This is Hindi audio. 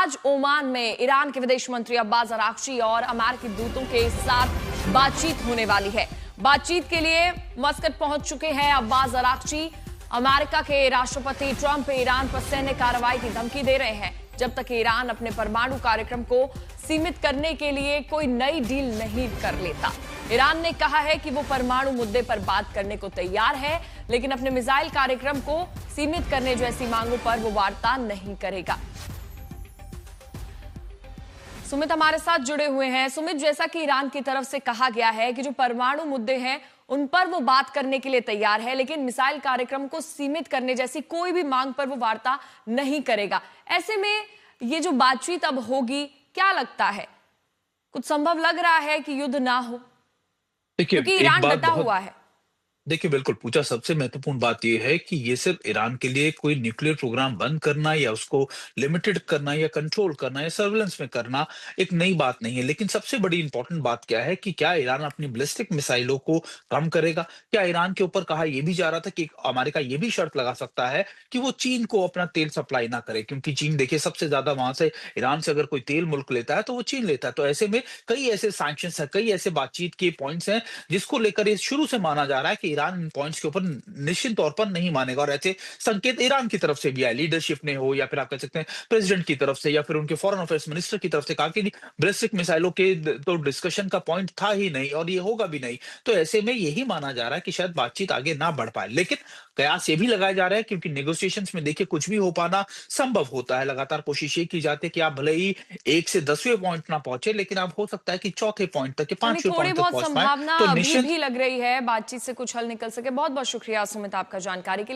आज ओमान में ईरान के विदेश मंत्री अब्बास अरागची और अमेरिकी दूतों के साथ बातचीत होने वाली है। बातचीत के लिए मस्कट पहुंच चुके हैं अब्बास अरागची। अमेरिका के राष्ट्रपति ट्रंप ईरान पर सैन्य कार्रवाई की धमकी दे रहे हैं जब तक ईरान अपने परमाणु कार्यक्रम को सीमित करने के लिए कोई नई डील नहीं कर लेता। ईरान ने कहा है कि वो परमाणु मुद्दे पर बात करने को तैयार है, लेकिन अपने मिसाइल कार्यक्रम को सीमित करने जैसी मांगों पर वो वार्ता नहीं करेगा। सुमित हमारे साथ जुड़े हुए हैं। सुमित, जैसा कि ईरान की तरफ से कहा गया है कि जो परमाणु मुद्दे हैं उन पर वो बात करने के लिए तैयार है, लेकिन मिसाइल कार्यक्रम को सीमित करने जैसी कोई भी मांग पर वो वार्ता नहीं करेगा। ऐसे में ये जो बातचीत अब होगी, क्या लगता है, कुछ संभव लग रहा है कि युद्ध ना हो? क्योंकि ईरान डटा हुआ है। देखिए, बिल्कुल पूछा। सबसे महत्वपूर्ण बात यह है कि ये सिर्फ ईरान के लिए कोई न्यूक्लियर प्रोग्राम बंद करना या उसको लिमिटेड करना या कंट्रोल करना या सर्विलेंस में करना एक नई बात नहीं है। लेकिन सबसे बड़ी इंपॉर्टेंट बात क्या है कि क्या ईरान अपनी बैलिस्टिक मिसाइलों को कम करेगा? क्या ईरान के ऊपर कहा यह भी जा रहा था कि अमेरिका ये भी शर्त लगा सकता है कि वो चीन को अपना तेल सप्लाई ना करे, क्योंकि चीन देखिए सबसे ज्यादा वहां से ईरान से अगर कोई तेल मुल्क लेता है तो वो चीन लेता है। तो ऐसे में कई ऐसे सैंक्शंस है, कई ऐसे बातचीत के पॉइंट्स हैं जिसको लेकर ये शुरू से माना जा रहा है कि ईरान इन पॉइंट्स के ऊपर निश्चित तौर पर नहीं मानेगा। और ऐसे संकेत ईरान की तरफ से भी आए, लीडरशिप ने हो या फिर आप कह सकते हैं प्रेसिडेंट की तरफ से या फिर उनके फॉरेन अफेयर्स मिनिस्टर की तरफ से कहा कि बैलिस्टिक मिसाइलों के तो डिस्कशन का पॉइंट था ही नहीं और ये होगा भी नहीं। तो ऐसे में यही माना जा रहा है कि शायद बातचीत आगे ना बढ़ पाए। लेकिन कयास ये भी लगाया जा रहा है क्योंकि नेगोशिएशंस में देखिए कुछ भी हो पाना संभव होता है। लगातार कोशिश ये की जाती है कि आप भले ही 1 से 10वें पॉइंट ना पहुंचे, लेकिन आप हो सकता है कि चौथे पॉइंट तक या 5वें थोड़ी पॉइंट तक बहुत पहुंच पाए। संभावना तो अभी निश्चित भी लग रही है बातचीत से कुछ हल निकल सके। बहुत बहुत शुक्रिया सुमित आपका जानकारी के लिए।